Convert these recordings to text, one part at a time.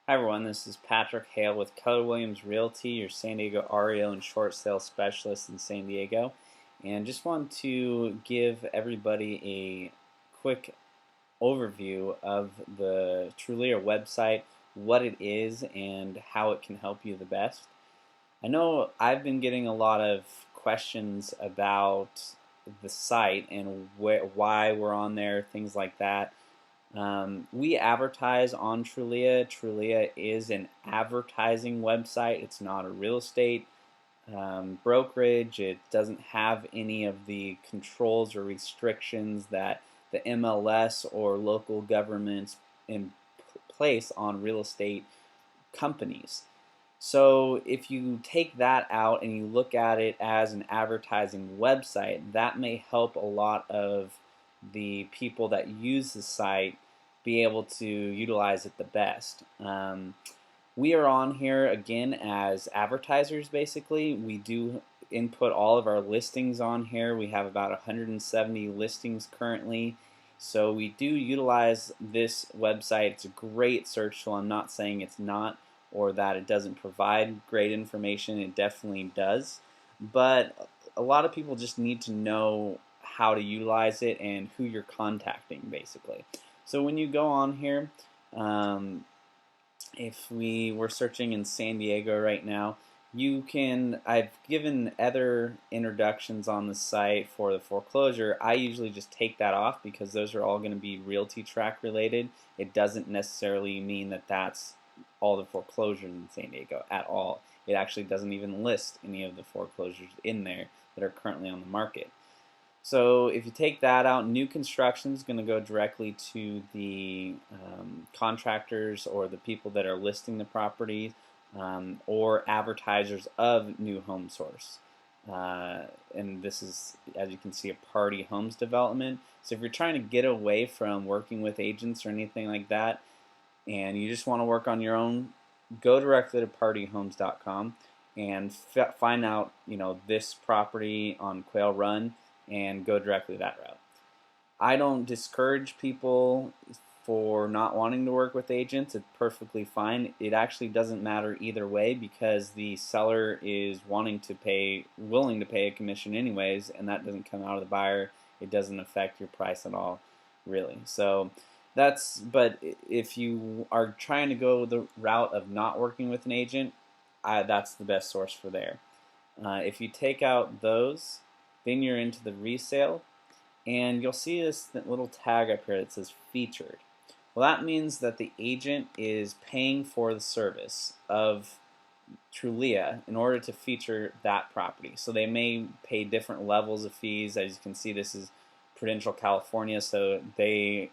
Hi everyone, this is Patrick Hale with Keller Williams Realty, your San Diego REO and short sale specialist in San Diego. And just want to give everybody a quick overview of the Trulia website, what it is, and how it can help you the best. I know I've been getting a lot of questions about the site and why we're on there, things like that. We advertise on Trulia. Trulia is an advertising website. It's not a real estate brokerage. It doesn't have any of the controls or restrictions that the MLS or local governments in place on real estate companies. So if you take that out and you look at it as an advertising website, that may help a lot of the people that use the site be able to utilize it the best. We are on here again as advertisers basically. We do input all of our listings on here. We have about 170 listings currently. So we do utilize this website. It's a great search tool. I'm not saying it's not or that it doesn't provide great information. It definitely does. But a lot of people just need to know how to utilize it and who you're contacting basically. So when you go on here, if we were searching in San Diego right now, I've given other introductions on the site for the foreclosure. I usually just take that off because those are all going to be realty track related. It doesn't necessarily mean that that's all the foreclosures in San Diego at all. It actually doesn't even list any of the foreclosures in there that are currently on the market. So if you take that out, new construction is going to go directly to the contractors or the people that are listing the property or advertisers of new home source. And this is, as you can see, a party homes development. So if you're trying to get away from working with agents or anything like that, and you just want to work on your own, go directly to partyhomes.com and find out, this property on Quail Run and go directly that route. I don't discourage people for not wanting to work with agents. It's perfectly fine. It actually doesn't matter either way because the seller is willing to pay a commission anyways, and that doesn't come out of the buyer. It doesn't affect your price at all, really. So but if you are trying to go the route of not working with an agent, that's the best source for there. If you take out those, then you're into the resale, and you'll see this little tag up here that says featured. Well, that means that the agent is paying for the service of Trulia in order to feature that property. So they may pay different levels of fees. As you can see, this is Prudential California, so they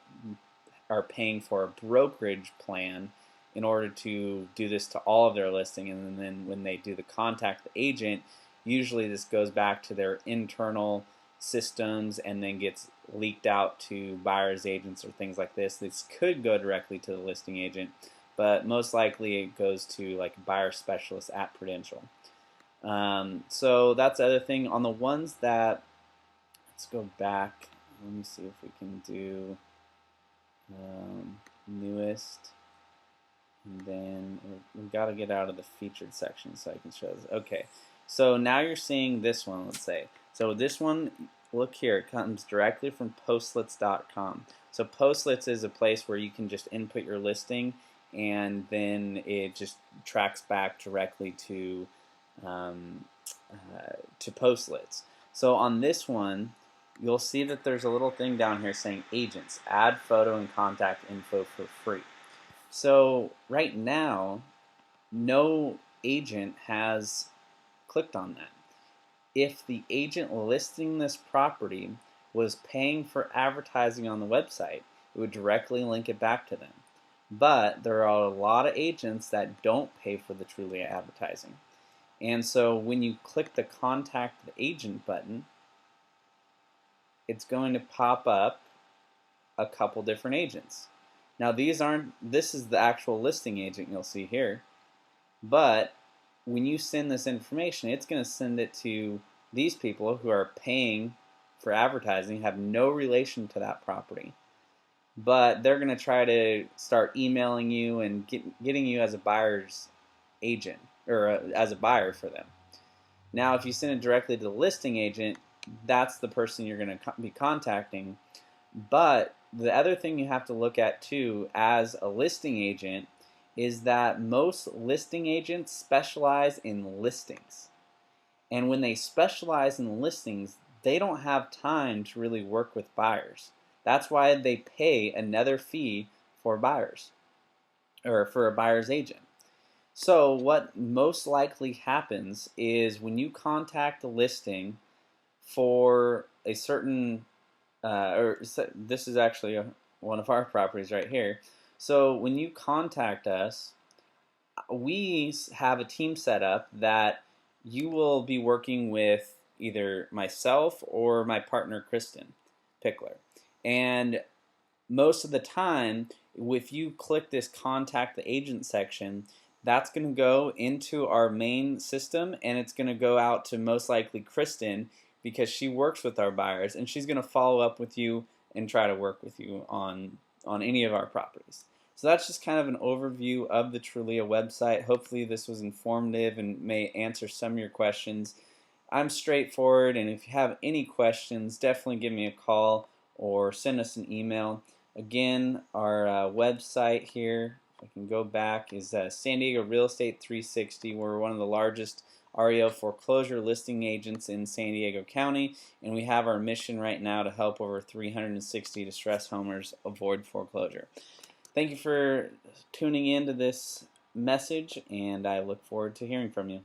are paying for a brokerage plan in order to do this to all of their listing, and then when they do the contact the agent, usually this goes back to their internal systems and then gets leaked out to buyers agents or things like this. This could go directly to the listing agent, but most likely it goes to like a buyer specialist at Prudential. So that's the other thing. On the ones that, let's go back, let me see if we can do newest, and then we've got to get out of the featured section so I can show this. Okay, so now you're seeing this one, let's say. So this one, look here, it comes directly from postlets.com. So Postlets is a place where you can just input your listing and then it just tracks back directly to Postlets. So on this one, you'll see that there's a little thing down here saying agents, add photo and contact info for free. So right now, no agent has clicked on that. If the agent listing this property was paying for advertising on the website, it would directly link it back to them. But there are a lot of agents that don't pay for the Trulia advertising. And so when you click the contact the agent button, it's going to pop up a couple different agents. Now this is the actual listing agent you'll see here, but when you send this information, it's going to send it to these people who are paying for advertising, have no relation to that property. but they're going to try to start emailing you and getting you as a buyer's agent or as a buyer for them. Now, if you send it directly to the listing agent, that's the person you're going to be contacting. But the other thing you have to look at too as a listing agent is that most listing agents specialize in listings. And when they specialize in listings, they don't have time to really work with buyers. That's why they pay another fee for buyers or for a buyer's agent. So what most likely happens is when you contact a listing for a certain, this is actually one of our properties right here. So when you contact us, we have a team set up that you will be working with either myself or my partner Kristen Pickler. And most of the time, if you click this contact the agent section, that's going to go into our main system, and it's going to go out to most likely Kristen because she works with our buyers, and she's going to follow up with you and try to work with you on any of our properties. So that's just kind of an overview of the Trulia website. Hopefully this was informative and may answer some of your questions. I'm straightforward, and if you have any questions, definitely give me a call or send us an email. Again, our website here, if I can go back, is San Diego Real Estate 360. We're one of the largest REO foreclosure listing agents in San Diego County, and we have our mission right now to help over 360 distressed homeowners avoid foreclosure. Thank you for tuning in to this message, and I look forward to hearing from you.